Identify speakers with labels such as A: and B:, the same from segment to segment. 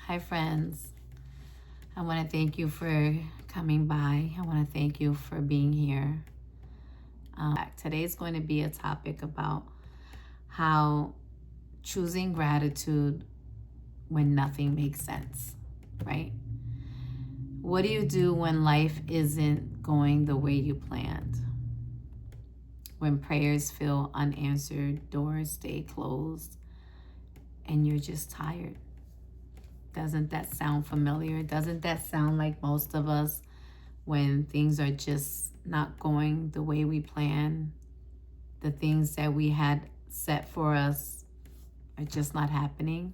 A: Hi, friends. I want to thank you for coming by. I want to thank you for being here. Today's going to be a topic about how choosing gratitude when nothing makes sense, right? What do you do when life isn't going the way you planned? When prayers feel unanswered, doors stay closed, and you're just tired? Doesn't that sound familiar? Doesn't that sound like most of us when things are just not going the way we plan? The things that we had set for us are just not happening?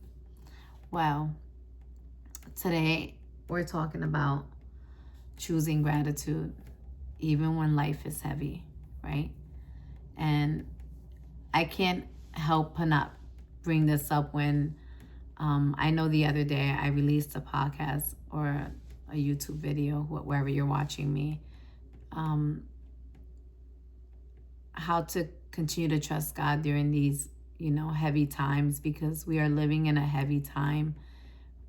A: Well, today we're talking about choosing gratitude even when life is heavy, right? And I can't help but not bring this up when I know the other day I released a podcast or a YouTube video, wherever you're watching me, how to continue to trust God during these, heavy times, because we are living in a heavy time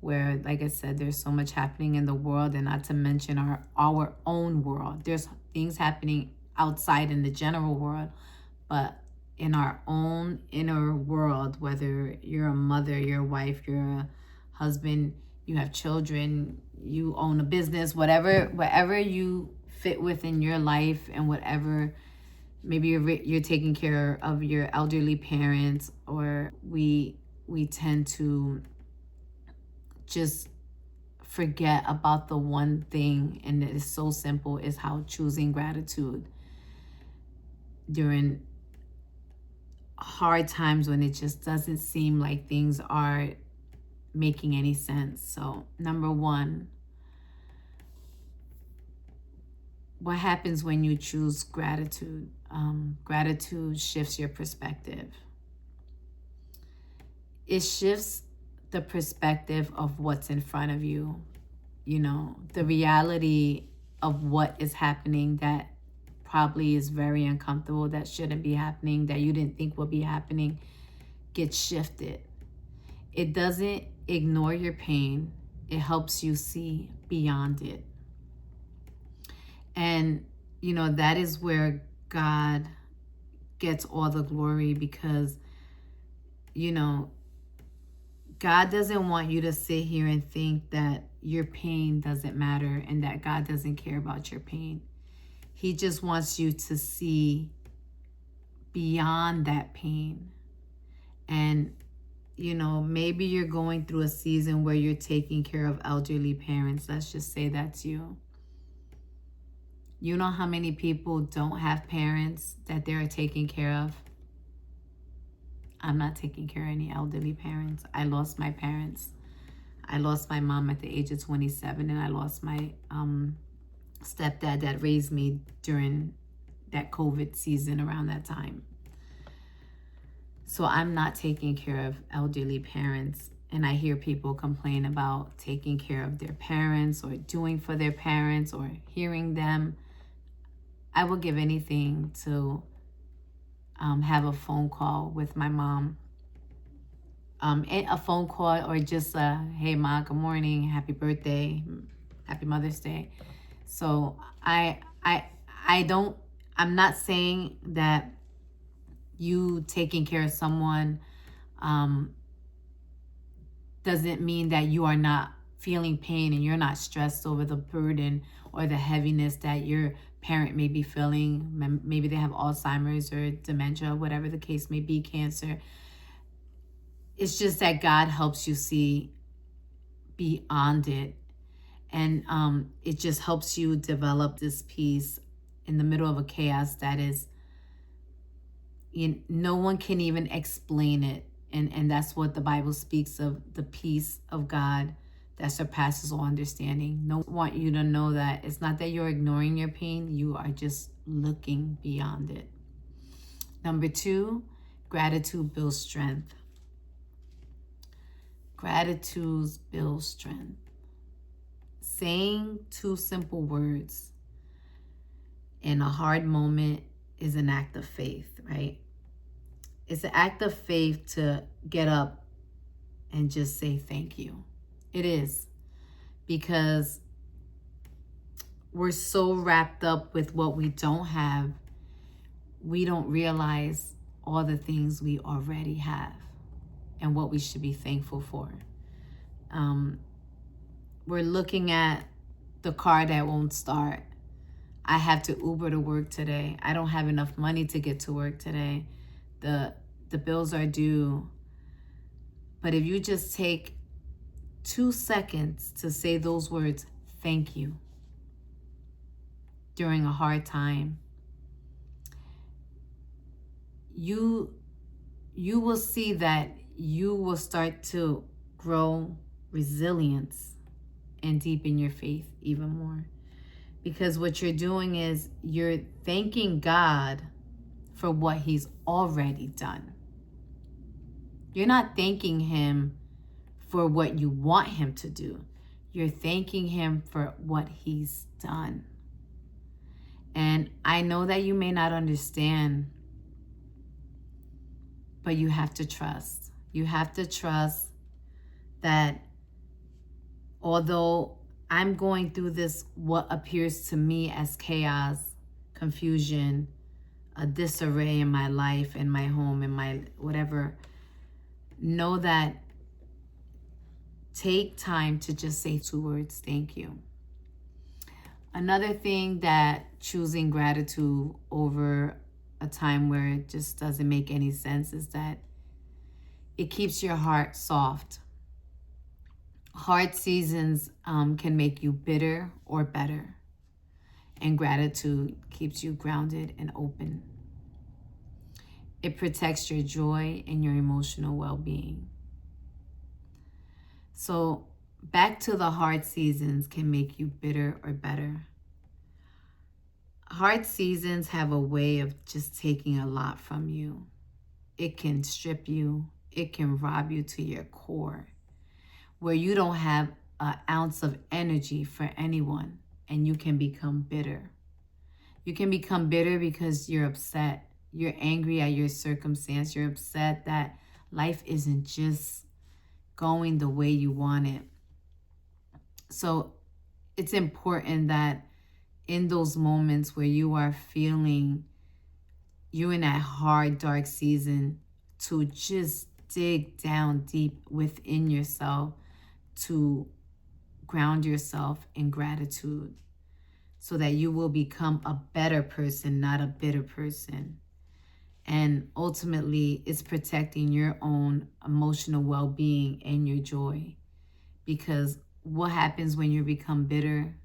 A: where, like I said, there's so much happening in the world, and not to mention our own world. There's things happening outside in the general world, but in our own inner world, whether you're a mother, you're a wife, you're a husband, you have children, you own a business, whatever you fit within your life, and whatever, maybe you're taking care of your elderly parents, or we tend to just forget about the one thing, and it is so simple, is how choosing gratitude during hard times when it just doesn't seem like things are making any sense. So, number one, what happens when you choose gratitude? Gratitude shifts your perspective. It shifts the perspective of what's in front of you. The reality of what is happening that probably is very uncomfortable, that shouldn't be happening, that you didn't think would be happening, gets shifted. It doesn't ignore your pain. It helps you see beyond it. And, that is where God gets all the glory, because, God doesn't want you to sit here and think that your pain doesn't matter and that God doesn't care about your pain. He just wants you to see beyond that pain. And, maybe you're going through a season where you're taking care of elderly parents. Let's just say that's you. You know how many people don't have parents that they're taking care of? I'm not taking care of any elderly parents. I lost my parents. I lost my mom at the age of 27, and I lost my stepdad that raised me during that COVID season around that time. So I'm not taking care of elderly parents. And I hear people complain about taking care of their parents, or doing for their parents, or hearing them. I will give anything to have a phone call with my mom. A phone call, or just hey Ma, good morning, happy birthday, happy Mother's Day. So I'm not saying that you taking care of someone doesn't mean that you are not feeling pain and you're not stressed over the burden or the heaviness that your parent may be feeling. Maybe they have Alzheimer's or dementia, whatever the case may be, cancer. It's just that God helps you see beyond it. And it just helps you develop this peace in the middle of a chaos that is, no one can even explain it. And that's what the Bible speaks of, the peace of God that surpasses all understanding. No one want you to know that it's not that you're ignoring your pain, you are just looking beyond it. Number two, gratitude builds strength. Gratitude builds strength. Saying two simple words in a hard moment is an act of faith, right? It's an act of faith to get up and just say thank you. It is. Because we're so wrapped up with what we don't have, we don't realize all the things we already have and what we should be thankful for. We're looking at the car that won't start. I have to Uber to work today. I don't have enough money to get to work today. The bills are due. But if you just take 2 seconds to say those words, thank you, during a hard time, you will see that you will start to grow resilience and deepen your faith even more. Because what you're doing is you're thanking God for what he's already done. You're not thanking him for what you want him to do. You're thanking him for what he's done. And I know that you may not understand, but you have to trust. You have to trust that although I'm going through this, what appears to me as chaos, confusion, a disarray in my life, in my home, in my whatever, know that take time to just say 2 words, thank you. Another thing that choosing gratitude over a time where it just doesn't make any sense is that it keeps your heart soft. Hard seasons can make you bitter or better, and gratitude keeps you grounded and open. It protects your joy and your emotional well-being. So back to the hard seasons can make you bitter or better. Hard seasons have a way of just taking a lot from you. It can strip you. It can rob you to your core, where you don't have an ounce of energy for anyone, and you can become bitter. You can become bitter because you're upset. You're angry at your circumstance. You're upset that life isn't just going the way you want it. So it's important that in those moments where you are feeling you're in that hard, dark season, to just dig down deep within yourself, to ground yourself in gratitude, so that you will become a better person, not a bitter person. And ultimately, it's protecting your own emotional well-being and your joy. Because what happens when you become bitter?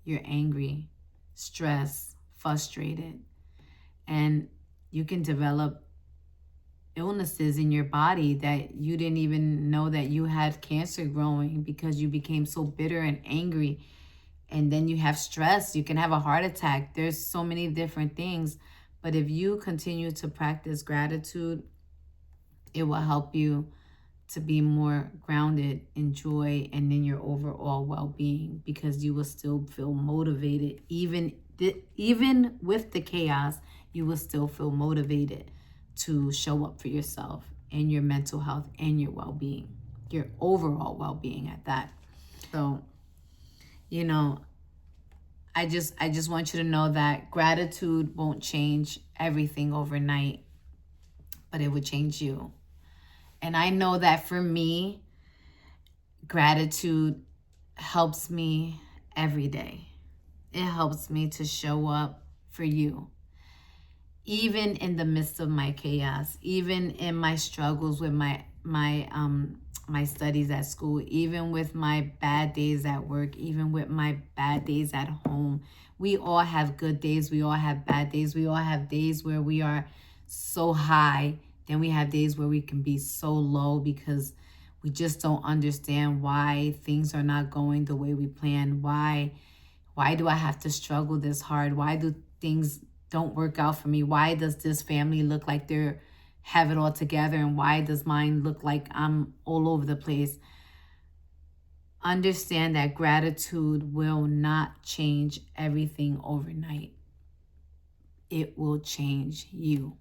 A: You're angry, stressed, frustrated, and you can develop illnesses in your body that you didn't even know that you had cancer growing, because you became so bitter and angry. And then you have stress. You can have a heart attack. There's so many different things. But if you continue to practice gratitude, it will help you to be more grounded in joy and in your overall well-being, because you will still feel motivated. Even with the chaos, you will still feel motivated to show up for yourself and your mental health and your well-being, your overall well-being at that. So, you know, I just want you to know that gratitude won't change everything overnight, but it would change you. And I know that for me, gratitude helps me every day. It helps me to show up for you. Even in the midst of my chaos, even in my struggles with my studies at school, even with my bad days at work, even with my bad days at home. We all have good days. We all have bad days. We all have days where we are so high. Then we have days where we can be so low because we just don't understand why things are not going the way we planned. Why do I have to struggle this hard? Why do things don't work out for me? Why does this family look like they're have it all together, and why does mine look like I'm all over the place? Understand that gratitude will not change everything overnight. It will change you.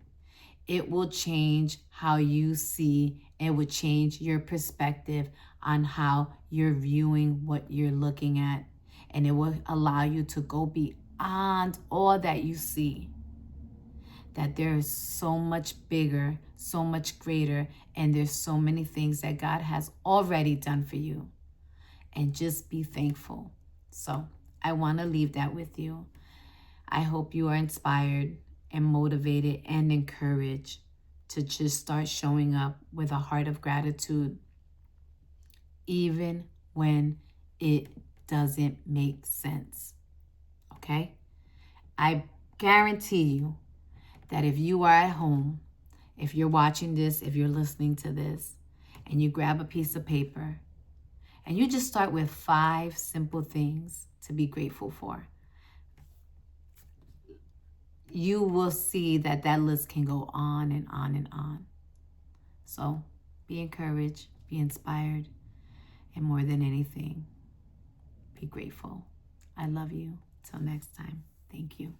A: it will change how you see. It will change your perspective on how you're viewing what you're looking at. And it will allow you to go beyond all that you see. That there is so much bigger, so much greater, and there's so many things that God has already done for you. And just be thankful. So I want to leave that with you. I hope you are inspired and motivated and encouraged to just start showing up with a heart of gratitude, even when it doesn't make sense. Okay? I guarantee you that if you are at home, if you're watching this, if you're listening to this, and you grab a piece of paper and you just start with 5 simple things to be grateful for, you will see that that list can go on and on and on. So be encouraged, be inspired, and more than anything, be grateful. I love you. Till next time. Thank you.